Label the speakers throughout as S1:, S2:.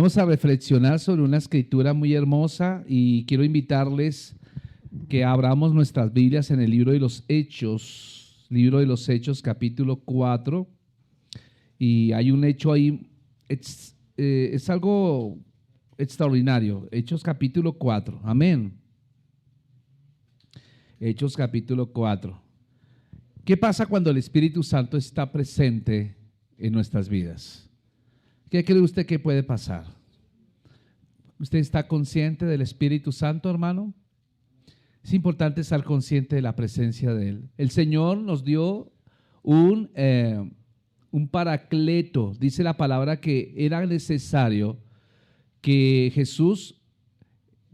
S1: Vamos a reflexionar sobre una escritura muy hermosa y quiero invitarles que abramos nuestras Biblias en el libro de los Hechos, capítulo 4. Y hay un hecho ahí, es algo extraordinario. Hechos capítulo 4, amén. Hechos capítulo 4. ¿Qué pasa cuando el Espíritu Santo está presente en nuestras vidas? ¿Qué cree usted que puede pasar? ¿Usted está consciente del Espíritu Santo, hermano? Es importante estar consciente de la presencia de Él. El Señor nos dio un paracleto. Dice la palabra que era necesario que Jesús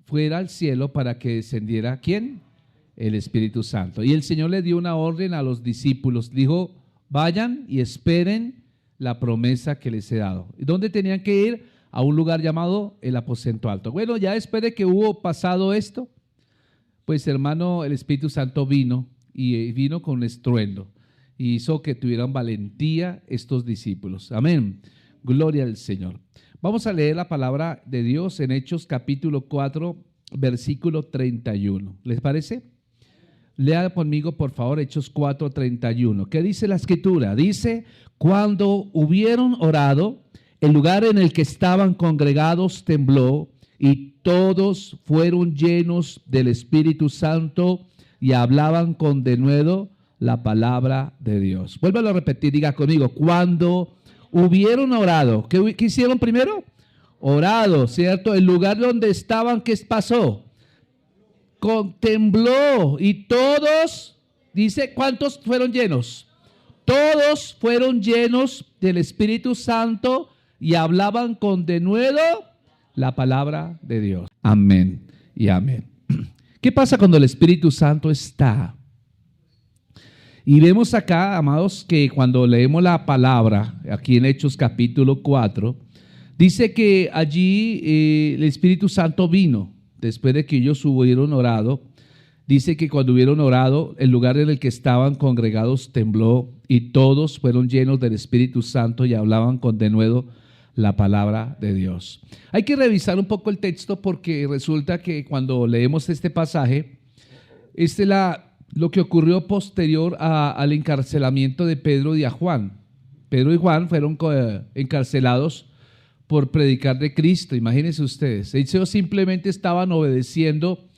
S1: fuera al cielo para que descendiera, ¿quién? El Espíritu Santo. Y el Señor le dio una orden a los discípulos. Dijo, vayan y esperen la promesa que les he dado. ¿Y dónde tenían que ir? A un lugar llamado el aposento alto. Bueno, ya después de que hubo pasado esto, pues hermano, el Espíritu Santo vino y vino con un estruendo y hizo que tuvieran valentía estos discípulos. Amén. Gloria al Señor. Vamos a leer la palabra de Dios en Hechos capítulo 4, versículo 31. ¿Les parece? Lea conmigo, por favor, Hechos 4, 31. ¿Qué dice la Escritura? Dice, cuando hubieron orado, el lugar en el que estaban congregados tembló y todos fueron llenos del Espíritu Santo y hablaban con denuedo la palabra de Dios. Vuélvalo a repetir, diga conmigo, cuando hubieron orado, ¿qué hicieron primero? Orado, ¿cierto? El lugar donde estaban, ¿qué pasó? Tembló y todos, dice, ¿cuántos fueron llenos? Todos fueron llenos del Espíritu Santo y hablaban con denuedo la palabra de Dios. Amén y amén. ¿Qué pasa cuando el Espíritu Santo está? Y vemos acá, amados, que cuando leemos la palabra, aquí en Hechos capítulo 4, dice que allí el Espíritu Santo vino. Después de que ellos hubieron orado, dice que cuando hubieron orado, el lugar en el que estaban congregados tembló y todos fueron llenos del Espíritu Santo y hablaban con denuedo la palabra de Dios. Hay que revisar un poco el texto porque resulta que cuando leemos este pasaje, lo que ocurrió posterior al encarcelamiento de Pedro y a Juan. Pedro y Juan fueron encarcelados por predicar de Cristo, imagínense ustedes. Ellos simplemente estaban obedeciendo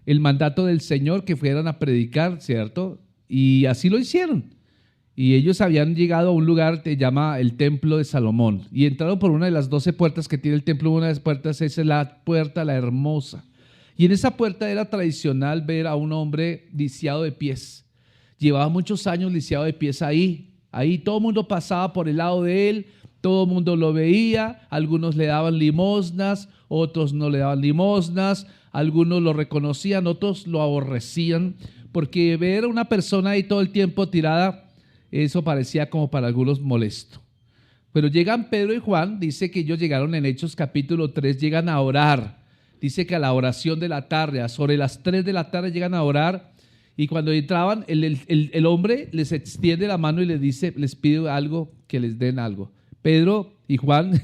S1: el mandato del Señor que fueran a predicar, ¿cierto? Y así lo hicieron. Y ellos habían llegado a un lugar que se llama el Templo de Salomón y entraron por una de las 12 puertas que tiene el templo. Una de las puertas es la puerta La Hermosa. Y en esa puerta era tradicional ver a un hombre lisiado de pies. Llevaba muchos años lisiado de pies ahí. Ahí todo el mundo pasaba por el lado de él. Todo el mundo lo veía, algunos le daban limosnas, otros no le daban limosnas, algunos lo reconocían, otros lo aborrecían, porque ver a una persona ahí todo el tiempo tirada, eso parecía como para algunos molesto. Pero llegan Pedro y Juan, dice que ellos llegaron en Hechos capítulo 3, llegan a orar, dice que a la oración de la tarde, sobre las 3 de la tarde llegan a orar, y cuando entraban, el hombre les extiende la mano y les dice, les pide algo, que les den algo. Pedro y Juan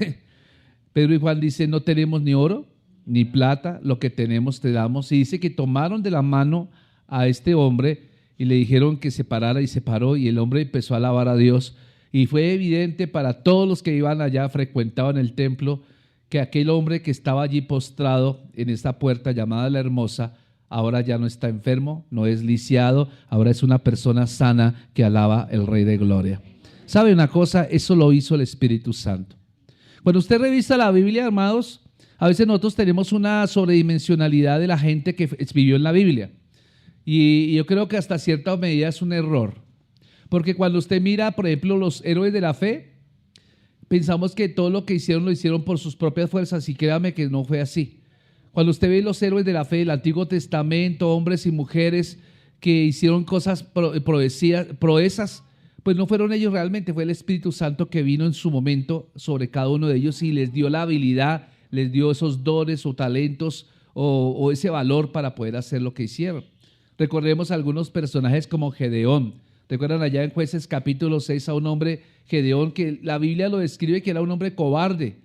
S1: dicen, no tenemos ni oro ni plata, lo que tenemos te damos. Y dice que tomaron de la mano a este hombre y le dijeron que se parara y se paró y el hombre empezó a alabar a Dios. Y fue evidente para todos los que iban allá, frecuentaban el templo, que aquel hombre que estaba allí postrado en esta puerta llamada La Hermosa, ahora ya no está enfermo, no es lisiado, ahora es una persona sana que alaba el Rey de Gloria. ¿Sabe una cosa? Eso lo hizo el Espíritu Santo. Cuando usted revisa la Biblia, hermanos, a veces nosotros tenemos una sobredimensionalidad de la gente que vivió en la Biblia. Y yo creo que hasta cierta medida es un error. Porque cuando usted mira, por ejemplo, los héroes de la fe, pensamos que todo lo que hicieron lo hicieron por sus propias fuerzas y créame que no fue así. Cuando usted ve los héroes de la fe del Antiguo Testamento, hombres y mujeres que hicieron cosas, proezas, pues no fueron ellos realmente, fue el Espíritu Santo que vino en su momento sobre cada uno de ellos y les dio la habilidad, les dio esos dones o talentos o ese valor para poder hacer lo que hicieron. Recordemos algunos personajes como Gedeón. ¿Recuerdan allá en Jueces capítulo 6 a un hombre, Gedeón, que la Biblia lo describe que era un hombre cobarde,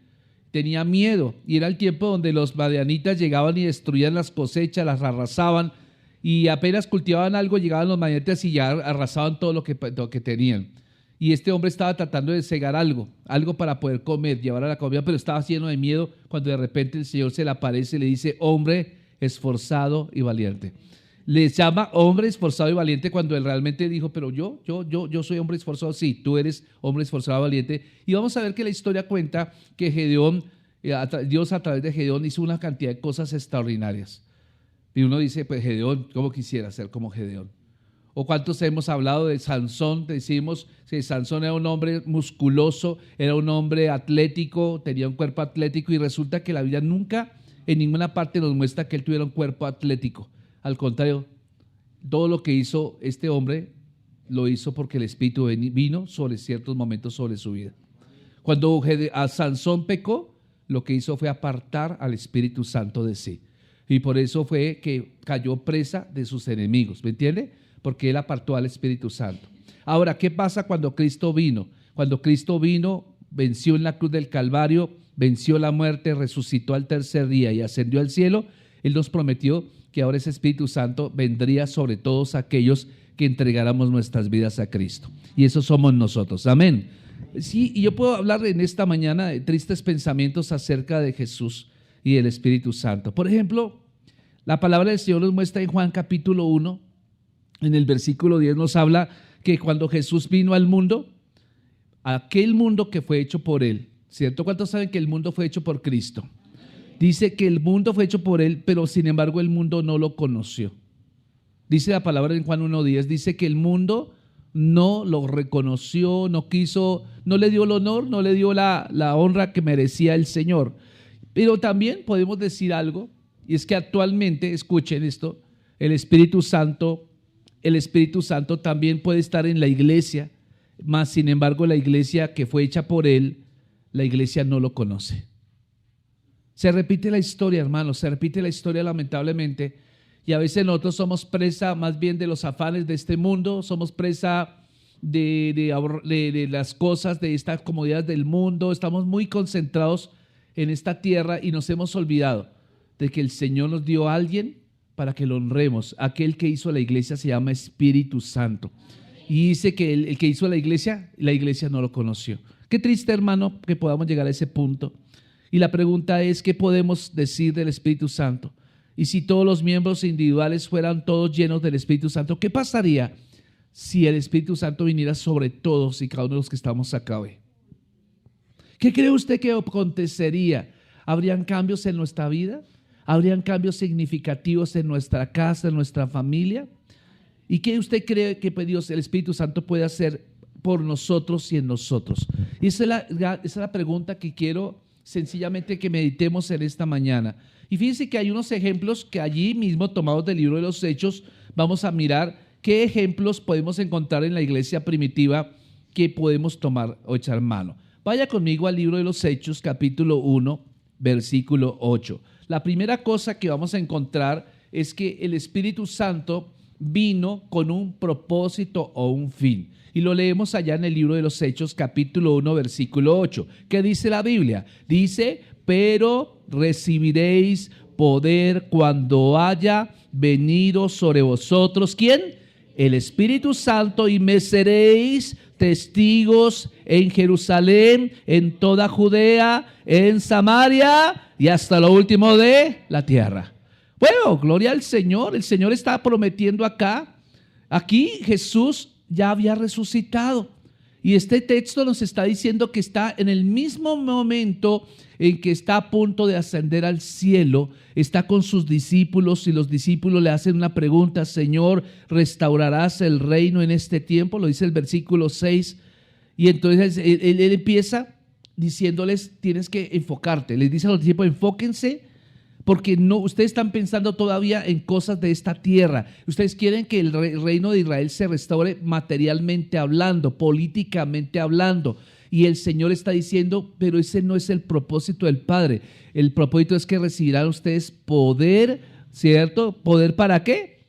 S1: tenía miedo, y era el tiempo donde los madianitas llegaban y destruían las cosechas, las arrasaban, y apenas cultivaban algo, llegaban los madianitas y ya arrasaban todo lo que tenían. Y este hombre estaba tratando de cegar algo para poder comer, llevar a la comida, pero estaba lleno de miedo cuando de repente el Señor se le aparece y le dice: hombre esforzado y valiente. Le llama hombre esforzado y valiente cuando él realmente dijo: pero yo soy hombre esforzado. Sí, tú eres hombre esforzado y valiente. Y vamos a ver que la historia cuenta que Gedeón, Dios a través de Gedeón hizo una cantidad de cosas extraordinarias. Y uno dice: pues Gedeón, ¿cómo quisiera ser como Gedeón? O cuántos hemos hablado de Sansón, decimos que Sansón era un hombre musculoso, era un hombre atlético, tenía un cuerpo atlético, y resulta que la Biblia nunca en ninguna parte nos muestra que él tuviera un cuerpo atlético. Al contrario, todo lo que hizo este hombre lo hizo porque el Espíritu vino sobre ciertos momentos sobre su vida. Cuando a Sansón pecó, lo que hizo fue apartar al Espíritu Santo de sí. Y por eso fue que cayó presa de sus enemigos, ¿me entiende? Porque él apartó al Espíritu Santo. Ahora, ¿qué pasa cuando Cristo vino? Cuando Cristo vino, venció en la cruz del Calvario, venció la muerte, resucitó al tercer día y ascendió al cielo. Él nos prometió que ahora ese Espíritu Santo vendría sobre todos aquellos que entregáramos nuestras vidas a Cristo. Y eso somos nosotros. Amén. Sí, y yo puedo hablar en esta mañana de tristes pensamientos acerca de Jesús y del Espíritu Santo. Por ejemplo, la palabra del Señor nos muestra en Juan capítulo 1, en el versículo 10 nos habla que cuando Jesús vino al mundo, aquel mundo que fue hecho por Él, ¿cierto? ¿Cuántos saben que el mundo fue hecho por Cristo? Dice que el mundo fue hecho por Él, pero sin embargo el mundo no lo conoció. Dice la palabra en Juan 1:10, dice que el mundo no lo reconoció, no quiso, no le dio el honor, no le dio la honra que merecía el Señor. Pero también podemos decir algo, y es que actualmente, escuchen esto, el Espíritu Santo también puede estar en la iglesia, mas sin embargo la iglesia que fue hecha por Él, la iglesia no lo conoce. Se repite la historia, hermanos, se repite la historia lamentablemente, y a veces nosotros somos presa más bien de los afanes de este mundo, somos presa de las cosas, de estas comodidades del mundo, estamos muy concentrados en esta tierra y nos hemos olvidado de que el Señor nos dio a alguien para que lo honremos. Aquel que hizo la iglesia se llama Espíritu Santo. Y dice que el que hizo la iglesia no lo conoció. Qué triste, hermano, que podamos llegar a ese punto. Y la pregunta es, ¿qué podemos decir del Espíritu Santo? Y si todos los miembros individuales fueran todos llenos del Espíritu Santo, ¿qué pasaría si el Espíritu Santo viniera sobre todos y cada uno de los que estamos acá hoy? ¿Qué cree usted que acontecería? ¿Habrían cambios en nuestra vida? ¿Habrían cambios significativos en nuestra casa, en nuestra familia? ¿Y qué usted cree que Dios, el Espíritu Santo, puede hacer por nosotros y en nosotros? Y esa es la pregunta que quiero sencillamente que meditemos en esta mañana. Y fíjense que hay unos ejemplos que allí mismo, tomados del libro de los Hechos, vamos a mirar qué ejemplos podemos encontrar en la iglesia primitiva que podemos tomar o echar mano. Vaya conmigo al libro de los Hechos, capítulo 1, versículo 8. La primera cosa que vamos a encontrar es que el Espíritu Santo vino con un propósito o un fin. Y lo leemos allá en el libro de los Hechos, capítulo 1, versículo 8. ¿Qué dice la Biblia? Dice: pero recibiréis poder cuando haya venido sobre vosotros, ¿quién? El Espíritu Santo, y me seréis testigos en Jerusalén, en toda Judea, en Samaria y hasta lo último de la tierra. Bueno, gloria al Señor. El Señor está prometiendo acá. Aquí Jesús ya había resucitado. Y este texto nos está diciendo que está en el mismo momento en que está a punto de ascender al cielo, está con sus discípulos y los discípulos le hacen una pregunta: Señor, ¿restaurarás el reino en este tiempo? Lo dice el versículo 6. Y entonces él empieza diciéndoles: tienes que enfocarte. Les dice a los discípulos: enfóquense, porque no, ustedes están pensando todavía en cosas de esta tierra. Ustedes quieren que el reino de Israel se restaure materialmente hablando, políticamente hablando. Y el Señor está diciendo: pero ese no es el propósito del Padre. El propósito es que recibirán ustedes poder, ¿cierto? ¿Poder para qué?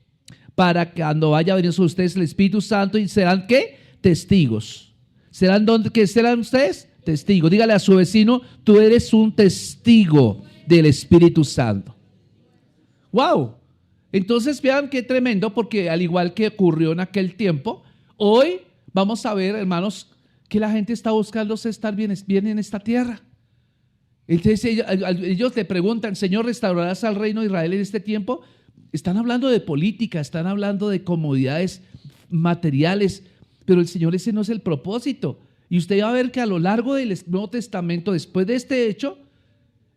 S1: Para que cuando vaya a venir sobre ustedes el Espíritu Santo, y serán ¿qué? Testigos. ¿Serán dónde? ¿Qué serán ustedes? Testigo. Dígale a su vecino, tú eres un testigo del Espíritu Santo. ¡Wow! Entonces vean qué tremendo, porque al igual que ocurrió en aquel tiempo, hoy vamos a ver, hermanos, que la gente está buscando estar bien en esta tierra. Entonces ellos le preguntan, Señor, ¿restaurarás al reino de Israel en este tiempo? Están hablando de política, están hablando de comodidades materiales, pero el Señor, ese no es el propósito. Y usted va a ver que a lo largo del Nuevo Testamento, después de este hecho,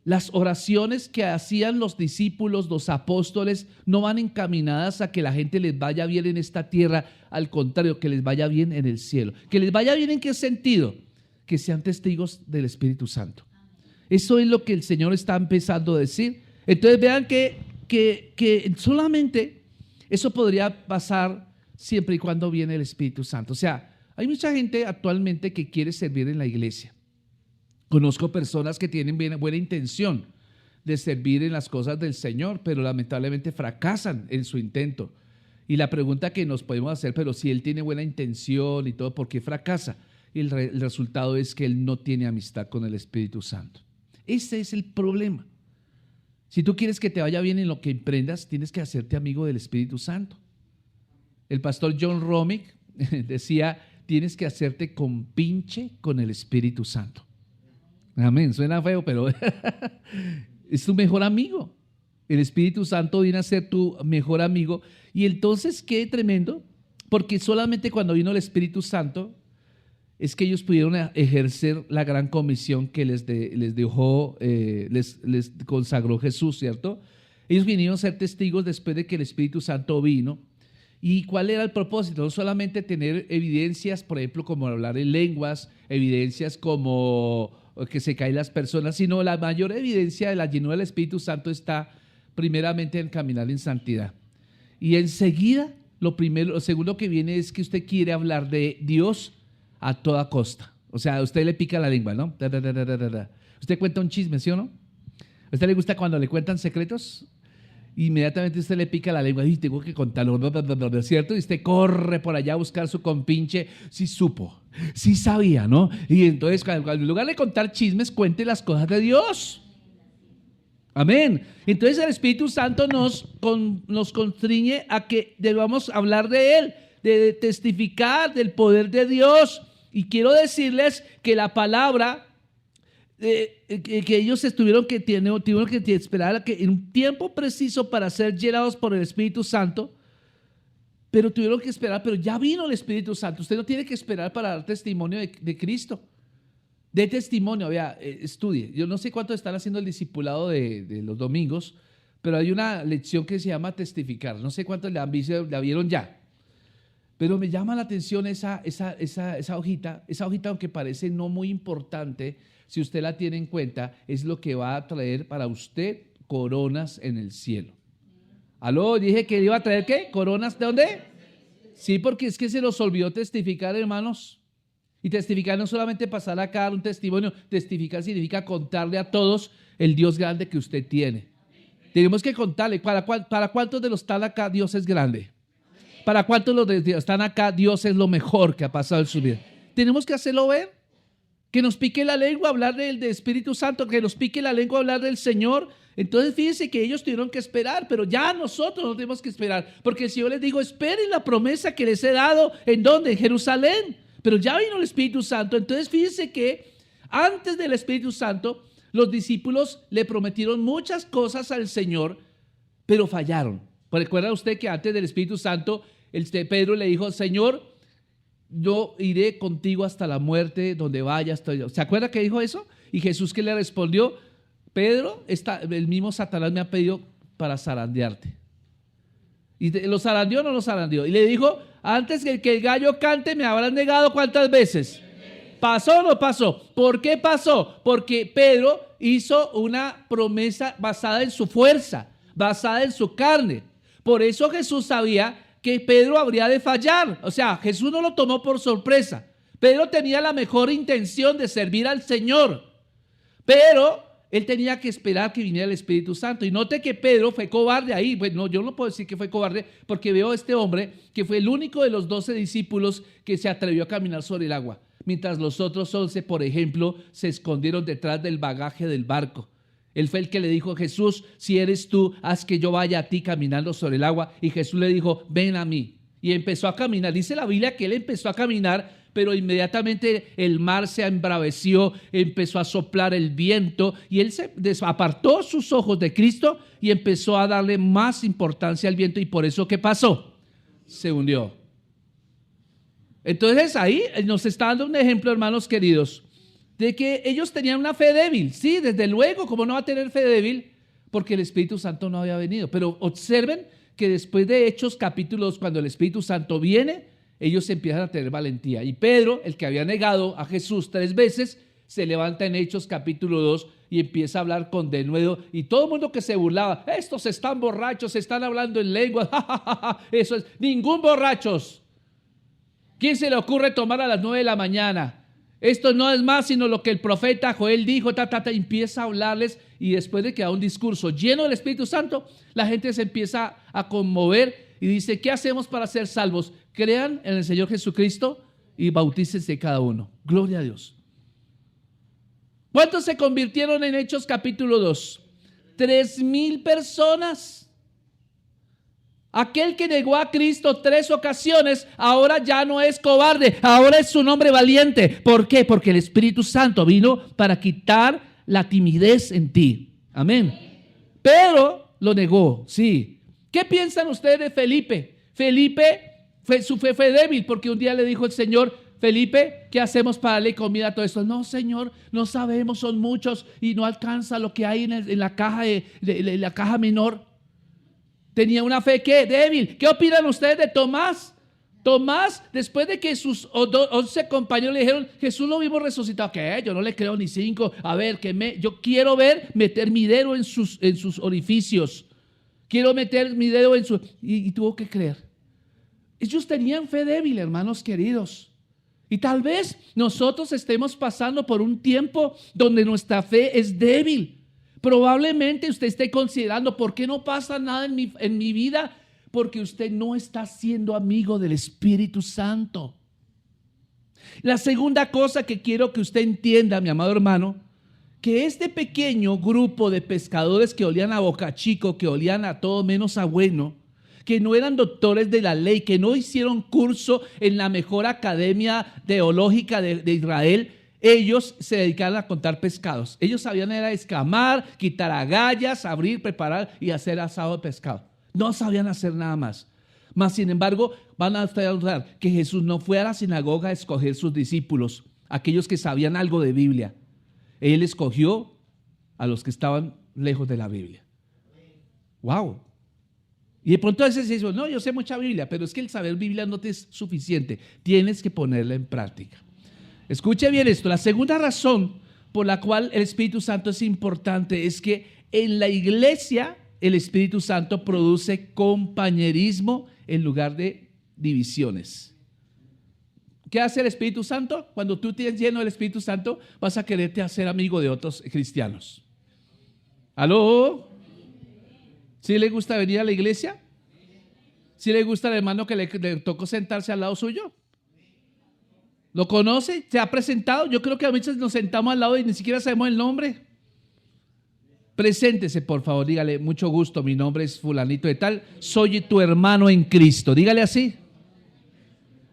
S1: las oraciones que hacían los discípulos, los apóstoles, no van encaminadas a que la gente les vaya bien en esta tierra, al contrario, que les vaya bien en el cielo. ¿Que les vaya bien en qué sentido? Que sean testigos del Espíritu Santo. Eso es lo que el Señor está empezando a decir. Entonces vean que solamente eso podría pasar siempre y cuando viene el Espíritu Santo. O sea, hay mucha gente actualmente que quiere servir en la iglesia. Conozco personas que tienen buena intención de servir en las cosas del Señor, pero lamentablemente fracasan en su intento. Y la pregunta que nos podemos hacer, pero si él tiene buena intención y todo, ¿por qué fracasa? Y el resultado es que él no tiene amistad con el Espíritu Santo. Ese es el problema. Si tú quieres que te vaya bien en lo que emprendas, tienes que hacerte amigo del Espíritu Santo. El pastor John Romick decía, tienes que hacerte compinche con el Espíritu Santo. Amén, suena feo, pero es tu mejor amigo. El Espíritu Santo viene a ser tu mejor amigo. Y entonces, qué tremendo, porque solamente cuando vino el Espíritu Santo es que ellos pudieron ejercer la gran comisión que les dejó, les consagró Jesús, ¿cierto? Ellos vinieron a ser testigos después de que el Espíritu Santo vino. ¿Y cuál era el propósito? No solamente tener evidencias, por ejemplo, como hablar en lenguas, evidencias como que se caen las personas, sino la mayor evidencia de la llenura del Espíritu Santo está primeramente en caminar en santidad. Y enseguida, lo segundo que viene es que usted quiere hablar de Dios a toda costa. O sea, a usted le pica la lengua, ¿no? Usted cuenta un chisme, ¿sí o no? ¿A usted le gusta cuando le cuentan secretos? Inmediatamente usted le pica la lengua y tengo que contarlo, ¿cierto? Y usted corre por allá a buscar su compinche, sí supo, sí sabía, ¿no? Y entonces, en lugar de contar chismes, cuente las cosas de Dios. Amén. Entonces el Espíritu Santo nos constriñe a que debamos hablar de Él, de testificar del poder de Dios. Y quiero decirles que la palabra que ellos tuvieron que esperar que en un tiempo preciso para ser llenados por el Espíritu Santo, pero tuvieron que esperar, pero ya vino el Espíritu Santo. Usted no tiene que esperar para dar testimonio de Cristo. De testimonio, vea, estudie. Yo no sé cuánto están haciendo el discipulado de los domingos, pero hay una lección que se llama testificar. No sé cuántos la vieron ya. Pero me llama la atención esa hojita, aunque parece no muy importante, si usted la tiene en cuenta, es lo que va a traer para usted coronas en el cielo. ¿Aló? Dije que iba a traer ¿qué? ¿Coronas de dónde? Sí, porque es que se nos olvidó testificar, hermanos. Y testificar no solamente pasar acá a dar un testimonio, testificar significa contarle a todos el Dios grande que usted tiene. Tenemos que contarle, ¿para cuántos de los que están acá Dios es grande? ¿Para cuántos de los que están acá Dios es lo mejor que ha pasado en su vida? Tenemos que hacerlo ver. Que nos pique la lengua hablar del Espíritu Santo, que nos pique la lengua hablar del Señor. Entonces fíjense que ellos tuvieron que esperar, pero ya nosotros no tenemos que esperar, porque el Señor les dijo, esperen la promesa que les he dado, ¿en dónde? En Jerusalén. Pero ya vino el Espíritu Santo. Entonces fíjense que antes del Espíritu Santo, los discípulos le prometieron muchas cosas al Señor, pero fallaron. ¿Recuerda usted que antes del Espíritu Santo, Pedro le dijo, Señor, yo iré contigo hasta la muerte, donde vayas. ¿Se acuerda que dijo eso? Y Jesús, ¿qué le respondió? Pedro, el mismo Satanás me ha pedido para zarandearte. ¿Y lo zarandeó o no lo zarandeó? Y le dijo, antes que el gallo cante, me habrán negado ¿cuántas veces? ¿Pasó o no pasó? ¿Por qué pasó? Porque Pedro hizo una promesa basada en su fuerza, basada en su carne. Por eso Jesús sabía que Pedro habría de fallar. O sea, Jesús no lo tomó por sorpresa. Pedro tenía la mejor intención de servir al Señor, pero él tenía que esperar que viniera el Espíritu Santo. Y note que Pedro fue cobarde ahí. Bueno, yo no puedo decir que fue cobarde porque veo a este hombre que fue el único de los 12 discípulos que se atrevió a caminar sobre el agua. mientras los otros 11, por ejemplo, se escondieron detrás del bagaje del barco. Él fue el que le dijo a Jesús: si eres tú, haz que yo vaya a ti caminando sobre el agua. Y Jesús le dijo: ven a mí. Y empezó a caminar. Dice la Biblia que él empezó a caminar, pero inmediatamente el mar se embraveció, empezó a soplar el viento y él se apartó sus ojos de Cristo y empezó a darle más importancia al viento. Y por eso, ¿qué pasó? Se hundió. Entonces ahí nos está dando un ejemplo, hermanos queridos, de que ellos tenían una fe débil. Sí, desde luego, ¿cómo no va a tener fe débil? Porque el Espíritu Santo no había venido. Pero observen que después de Hechos capítulo 2, cuando el Espíritu Santo viene, ellos empiezan a tener valentía. Y Pedro, el que había negado a Jesús 3 veces, se levanta en Hechos capítulo 2 y empieza a hablar con denuedo. Y todo el mundo que se burlaba: estos están borrachos, están hablando en lenguas. Eso es, ningún borrachos. ¿Quién se le ocurre tomar a las 9 de la mañana? Esto no es más sino lo que el profeta Joel dijo, empieza a hablarles, y después de que da un discurso lleno del Espíritu Santo, la gente se empieza a conmover y dice: ¿qué hacemos para ser salvos? Crean en el Señor Jesucristo y bautícense cada uno. Gloria a Dios. ¿Cuántos se convirtieron en Hechos capítulo 2? 3,000 personas. Aquel que negó a Cristo 3 ocasiones, ahora ya no es cobarde, ahora es un hombre valiente. ¿Por qué? Porque el Espíritu Santo vino para quitar la timidez en ti. Amén. Pedro lo negó, sí. ¿Qué piensan ustedes de Felipe? Felipe, su fe fue débil porque un día le dijo el Señor: Felipe, ¿qué hacemos para darle comida a todo esto? No, Señor, no sabemos, son muchos y no alcanza lo que hay en la caja la caja menor. Tenía una fe ¿qué? Débil. ¿Qué opinan ustedes de Tomás? Tomás, después de que sus 11 compañeros le dijeron: Jesús lo vimos resucitado. ¿Qué? Yo no le creo ni 5. A ver, yo quiero meter mi dedo en sus orificios. Quiero meter mi dedo en su... Y tuvo que creer. Ellos tenían fe débil, hermanos queridos. Y tal vez nosotros estemos pasando por un tiempo donde nuestra fe es débil. Probablemente usted esté considerando: ¿por qué no pasa nada en mi vida? Porque usted no está siendo amigo del Espíritu Santo. La segunda cosa que quiero que usted entienda, mi amado hermano, que este pequeño grupo de pescadores que olían a boca chico, que olían a todo menos a bueno, que no eran doctores de la ley, que no hicieron curso en la mejor academia teológica de Israel, ellos se dedicaban a contar pescados. Ellos sabían era escamar, quitar agallas, abrir, preparar y hacer asado de pescado. No sabían hacer nada más. Mas, sin embargo, van a notar que Jesús no fue a la sinagoga a escoger sus discípulos, aquellos que sabían algo de Biblia. Él escogió a los que estaban lejos de la Biblia. ¡Wow! Y de pronto a veces se dice: no, yo sé mucha Biblia, pero es que el saber Biblia no te es suficiente. Tienes que ponerla en práctica. Escuche bien esto. La segunda razón por la cual el Espíritu Santo es importante es que en la iglesia el Espíritu Santo produce compañerismo en lugar de divisiones. ¿Qué hace el Espíritu Santo? Cuando tú tienes lleno del Espíritu Santo, vas a quererte hacer amigo de otros cristianos. ¿Aló? ¿Sí le gusta venir a la iglesia? ¿Sí le gusta al hermano que le tocó sentarse al lado suyo? ¿Lo conoce? ¿Se ha presentado? Yo creo que a veces nos sentamos al lado y ni siquiera sabemos el nombre. Preséntese, por favor, dígale: mucho gusto, mi nombre es fulanito de tal, soy tu hermano en Cristo. Dígale así.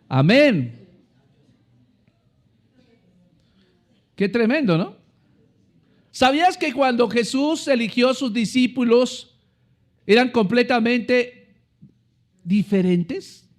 S1: Amén. Qué tremendo, ¿no? ¿Sabías que cuando Jesús eligió a sus discípulos eran completamente diferentes?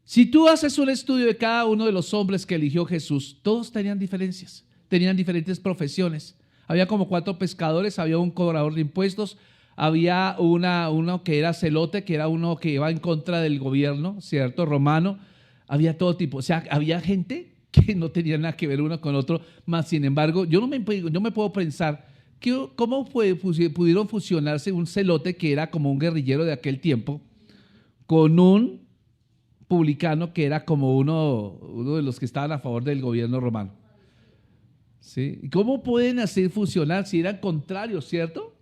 S1: Si tú haces un estudio de cada uno de los hombres que eligió Jesús, todos tenían diferencias, tenían diferentes profesiones. Había como 4 pescadores, había un cobrador de impuestos, había uno que era celote, que era uno que iba en contra del gobierno, ¿cierto? Romano. Había todo tipo, o sea, había gente que no tenía nada que ver uno con otro, más sin embargo, yo no me puedo pensar cómo pudieron fusionarse un celote que era como un guerrillero de aquel tiempo con un publicano que era como uno de los que estaban a favor del gobierno romano. ¿Sí? ¿Y cómo pueden hacer fusionar si eran contrarios, cierto?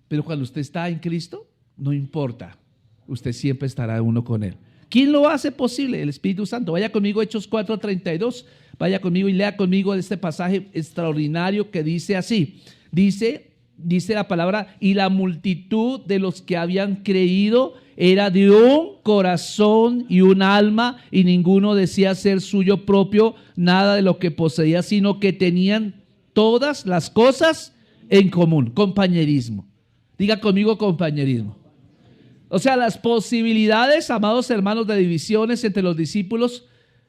S1: Pero cuando usted está en Cristo, no importa, usted siempre estará uno con Él. ¿Quién lo hace posible? El Espíritu Santo. Vaya conmigo Hechos 4:32. Vaya conmigo y lea conmigo este pasaje extraordinario que dice así. Dice la palabra, y la multitud de los que habían creído era de un corazón y un alma, y ninguno decía ser suyo propio nada de lo que poseía, sino que tenían todas las cosas en común. Compañerismo. Diga conmigo compañerismo. O sea, las posibilidades, amados hermanos, de divisiones entre los discípulos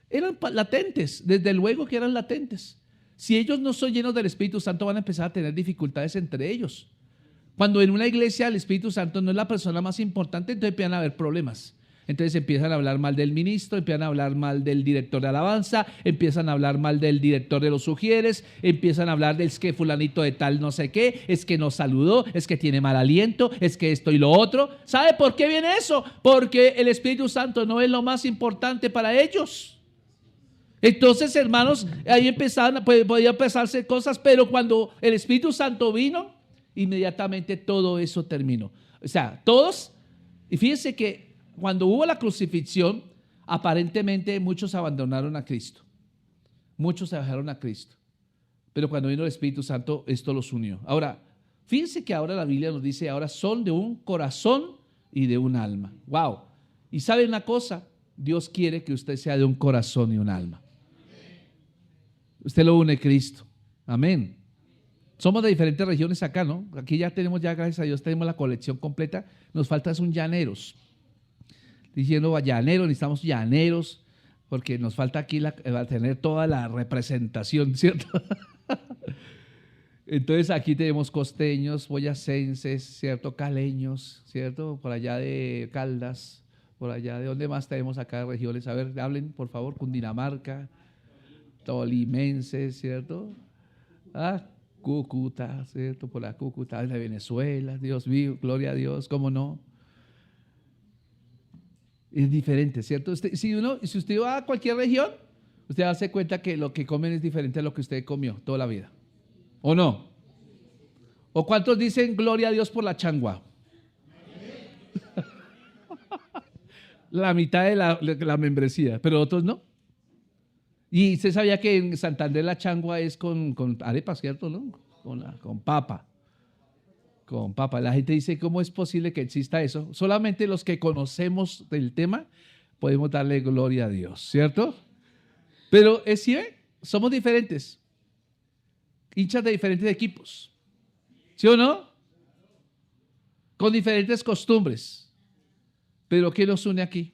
S1: eran latentes, desde luego que eran latentes. Si ellos no son llenos del Espíritu Santo, van a empezar a tener dificultades entre ellos. Cuando en una iglesia el Espíritu Santo no es la persona más importante, entonces empiezan a haber problemas. Entonces empiezan a hablar mal del ministro, empiezan a hablar mal del director de alabanza, empiezan a hablar mal del director de los sugieres, empiezan a hablar del es que fulanito de tal no sé qué, es que nos saludó, es que tiene mal aliento, es que esto y lo otro. ¿Sabe por qué viene eso? Porque el Espíritu Santo no es lo más importante para ellos. Entonces, hermanos, ahí podía empezarse cosas, pero cuando el Espíritu Santo vino, inmediatamente todo eso terminó. O sea, todos, y fíjense que cuando hubo la crucifixión, aparentemente muchos abandonaron a Cristo. Muchos se dejaron a Cristo. Pero cuando vino el Espíritu Santo, esto los unió. Ahora, fíjense que ahora la Biblia nos dice, ahora son de un corazón y de un alma. ¡Wow! Y ¿saben una cosa? Dios quiere que usted sea de un corazón y un alma. Usted lo une Cristo. Amén. Somos de diferentes regiones acá, ¿no? Aquí ya tenemos, ya gracias a Dios, tenemos la colección completa. Nos falta son llaneros. Diciendo llaneros, necesitamos llaneros, porque nos falta aquí tener toda la representación, ¿cierto? Entonces aquí tenemos costeños, boyacenses, ¿cierto? Caleños, ¿cierto? Por allá de Caldas, por allá de ¿dónde más tenemos acá regiones? A ver, hablen por favor, Cundinamarca, tolimenses, ¿cierto? Cúcuta, ¿cierto? Por la Cúcuta de Venezuela, Dios mío, gloria a Dios, ¿cómo no? Es diferente, ¿cierto? Si usted va a cualquier región, usted va a darse cuenta que lo que comen es diferente a lo que usted comió toda la vida. ¿O no? ¿O cuántos dicen gloria a Dios por la changua? La mitad de la membresía, pero otros no. Y usted sabía que en Santander la changua es con arepa, ¿cierto? ¿No? Con papa. Con papa. La gente dice, ¿cómo es posible que exista eso? Solamente los que conocemos del tema podemos darle gloria a Dios, ¿cierto? Pero ¿sí? Somos diferentes. Hinchas de diferentes equipos. ¿Sí o no? Con diferentes costumbres. Pero ¿qué nos une aquí?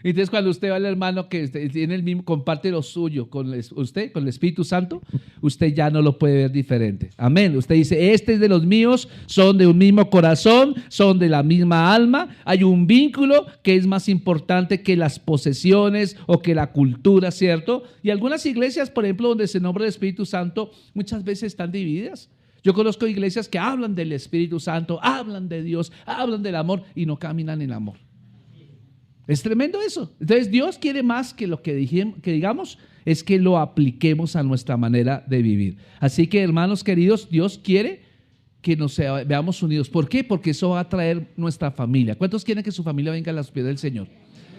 S1: Entonces, cuando usted va al hermano que tiene el mismo, comparte lo suyo con usted, con el Espíritu Santo, usted ya no lo puede ver diferente. Amén. Usted dice, este es de los míos, son de un mismo corazón, son de la misma alma. Hay un vínculo que es más importante que las posesiones o que la cultura, ¿cierto? Y algunas iglesias, por ejemplo, donde se nombra el Espíritu Santo, muchas veces están divididas. Yo conozco iglesias que hablan del Espíritu Santo, hablan de Dios, hablan del amor y no caminan en amor. Es tremendo eso. Entonces Dios quiere más que lo que digamos, es que lo apliquemos a nuestra manera de vivir. Así que, hermanos queridos, Dios quiere que nos veamos unidos. ¿Por qué? Porque eso va a traer nuestra familia. ¿Cuántos quieren que su familia venga a los pies del Señor?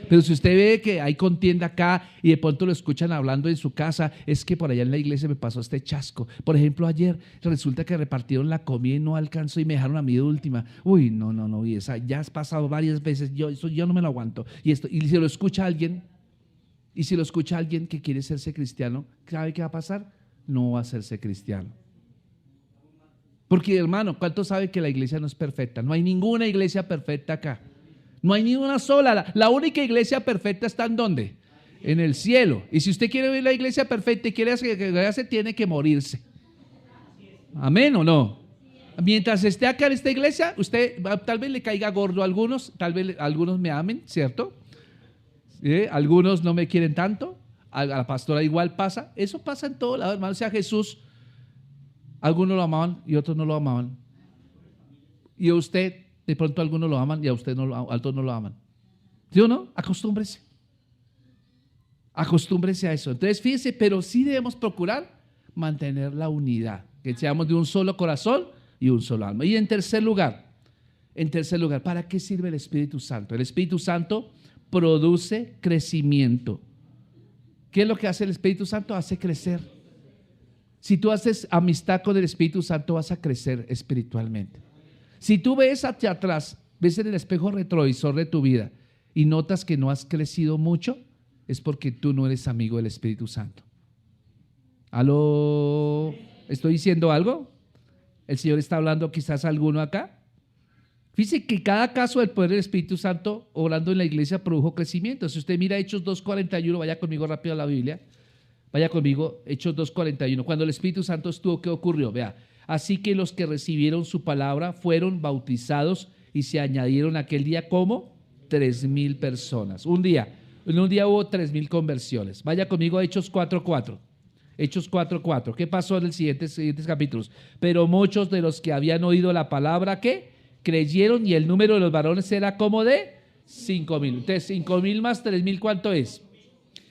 S1: Pero si usted ve que hay contienda acá y de pronto lo escuchan hablando en su casa, es que por allá en la iglesia me pasó este chasco. Por ejemplo, ayer resulta que repartieron la comida y no alcanzó y me dejaron a mí de última. Uy, no, y esa ya has pasado varias veces, yo no me lo aguanto. Y si lo escucha alguien, que quiere serse cristiano, ¿sabe qué va a pasar? No va a serse cristiano. Porque, hermano, ¿cuánto sabe que la iglesia no es perfecta? No hay ninguna iglesia perfecta acá. No hay ni una sola. La única iglesia perfecta está ¿en dónde? En el cielo. Y si usted quiere ver la iglesia perfecta y quiere hacer, tiene que morirse. ¿Amén o no? Mientras esté acá en esta iglesia, usted tal vez le caiga gordo a algunos, tal vez algunos me amen, ¿cierto? Algunos no me quieren tanto, a la pastora igual pasa. Eso pasa en todo lado, hermano. O sea, Jesús, algunos lo amaban y otros no lo amaban. Y a usted, de pronto algunos lo aman y a usted otros no lo aman. ¿Sí o no? Acostúmbrese. Acostúmbrese a eso. Entonces, fíjese, pero sí debemos procurar mantener la unidad, que seamos de un solo corazón y un solo alma. Y en tercer lugar, En tercer lugar, ¿para qué sirve el Espíritu Santo? El Espíritu Santo produce crecimiento. ¿Qué es lo que hace el Espíritu Santo? Hace crecer. Si tú haces amistad con el Espíritu Santo, vas a crecer espiritualmente. Si tú ves hacia atrás, ves en el espejo retrovisor de tu vida y notas que no has crecido mucho, es porque tú no eres amigo del Espíritu Santo. ¿Aló? ¿Estoy diciendo algo? ¿El Señor está hablando quizás a alguno acá? Fíjese que cada caso del poder del Espíritu Santo orando en la iglesia produjo crecimiento. Si usted mira Hechos 2:41, vaya conmigo rápido a la Biblia. Vaya conmigo, Hechos 2:41. Cuando el Espíritu Santo estuvo, ¿qué ocurrió? Vea, así que los que recibieron su palabra fueron bautizados y se añadieron aquel día como 3,000 personas. En un día hubo 3,000 conversiones. Vaya conmigo a Hechos 4:4. Hechos 4:4. ¿Qué pasó en los siguientes capítulos? Pero muchos de los que habían oído la palabra, ¿qué? Creyeron, y el número de los varones era como de 5,000. Entonces, 5,000 más 3,000, ¿cuánto es?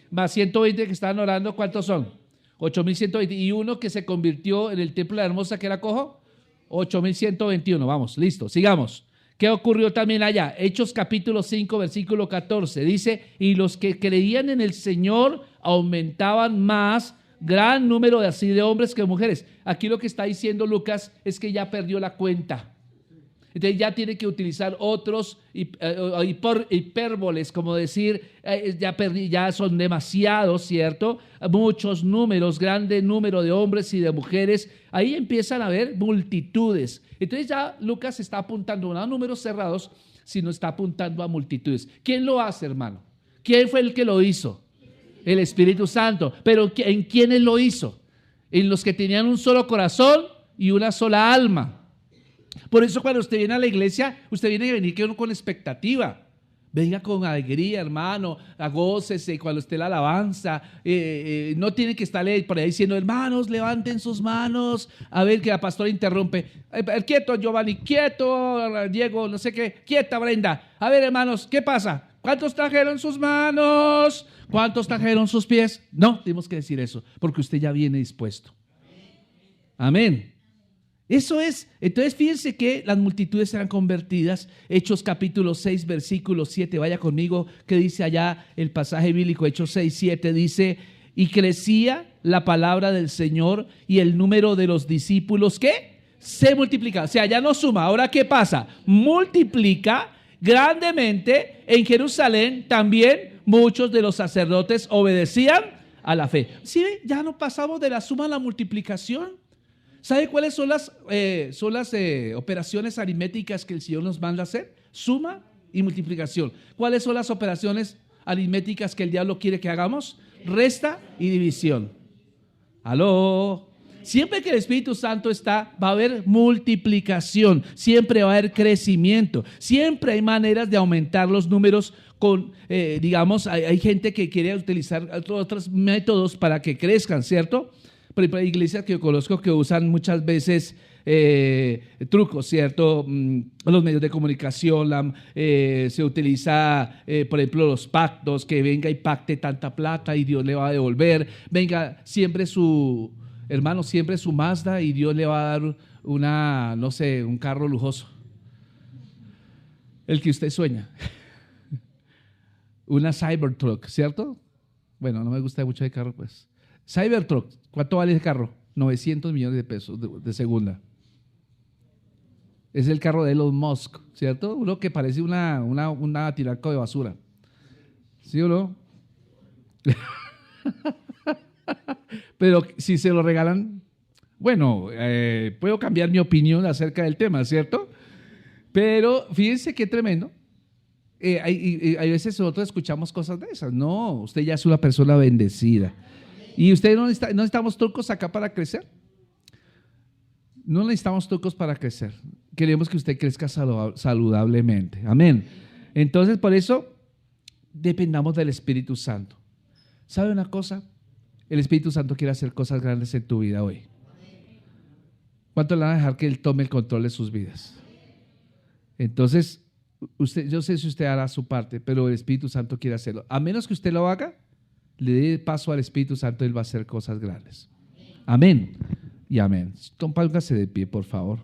S1: Más 120 que estaban orando, ¿cuántos son? 8,120. Y uno que se convirtió en el templo de la hermosa, que era cojo, 8,121. Vamos, listo, sigamos. ¿Qué ocurrió también allá? Hechos capítulo 5, versículo 14. Dice, y los que creían en el Señor aumentaban más, gran número de hombres que mujeres. Aquí lo que está diciendo Lucas es que ya perdió la cuenta. Entonces ya tiene que utilizar otros hipérboles, como decir, ya son demasiados, ¿cierto? Muchos números, grande número de hombres y de mujeres. Ahí empiezan a haber multitudes. Entonces ya Lucas está apuntando no a números cerrados, sino está apuntando a multitudes. ¿Quién lo hace, hermano? ¿Quién fue el que lo hizo? El Espíritu Santo. ¿Pero en quiénes lo hizo? En los que tenían un solo corazón y una sola alma. Por eso cuando usted viene a la iglesia, usted viene a venir con expectativa. Venga con alegría, hermano, agócese cuando esté la alabanza. No tiene que estarle por ahí diciendo, hermanos, levanten sus manos. A ver, que la pastora interrumpe. Quieto, Giovanni, quieto, Diego, no sé qué. Quieta, Brenda. A ver, hermanos, ¿qué pasa? ¿Cuántos trajeron sus manos? ¿Cuántos trajeron sus pies? No, tenemos que decir eso, porque usted ya viene dispuesto. Amén. Eso es. Entonces fíjense que las multitudes serán convertidas. Hechos capítulo 6, versículo 7. Vaya conmigo, que dice allá el pasaje bíblico. Hechos 6, 7 dice, y crecía la palabra del Señor y el número de los discípulos, ¿qué? Se multiplica. O sea, ya no suma. Ahora, ¿qué pasa? Multiplica grandemente. En Jerusalén también muchos de los sacerdotes obedecían a la fe. ¿Sí? Ya no pasamos de la suma a la multiplicación. ¿Sabe cuáles son las operaciones aritméticas que el Señor nos manda a hacer? Suma y multiplicación. ¿Cuáles son las operaciones aritméticas que el diablo quiere que hagamos? Resta y división. ¿Aló? Siempre que el Espíritu Santo está, va a haber multiplicación, siempre va a haber crecimiento, siempre hay maneras de aumentar los números con, hay gente que quiere utilizar otros métodos para que crezcan, ¿cierto? Por ejemplo, hay iglesias que yo conozco que usan muchas veces trucos, ¿cierto? Los medios de comunicación, se utiliza, por ejemplo, los pactos, que venga y pacte tanta plata y Dios le va a devolver. Venga, siempre su Mazda y Dios le va a dar un carro lujoso. El que usted sueña. Una Cybertruck, ¿cierto? Bueno, no me gusta mucho de carro, pues. Cybertruck, ¿cuánto vale ese carro? 900 millones de pesos de segunda. Es el carro de Elon Musk, ¿cierto? Uno que parece una tinaco de basura. ¿Sí o no? Pero si se lo regalan, bueno, puedo cambiar mi opinión acerca del tema, ¿cierto? Pero fíjense qué tremendo. Hay veces nosotros escuchamos cosas de esas. No, usted ya es una persona bendecida. Y usted no necesitamos trucos acá para crecer. No necesitamos trucos para crecer. Queremos que usted crezca saludablemente. Amén. Entonces, por eso, dependamos del Espíritu Santo. ¿Sabe una cosa? El Espíritu Santo quiere hacer cosas grandes en tu vida hoy. ¿Cuánto le van a dejar que Él tome el control de sus vidas? Entonces, yo sé si usted hará su parte, pero el Espíritu Santo quiere hacerlo. A menos que usted lo haga, le dé paso al Espíritu Santo, Él va a hacer cosas grandes. Amén y amén. Póngase de pie, por favor.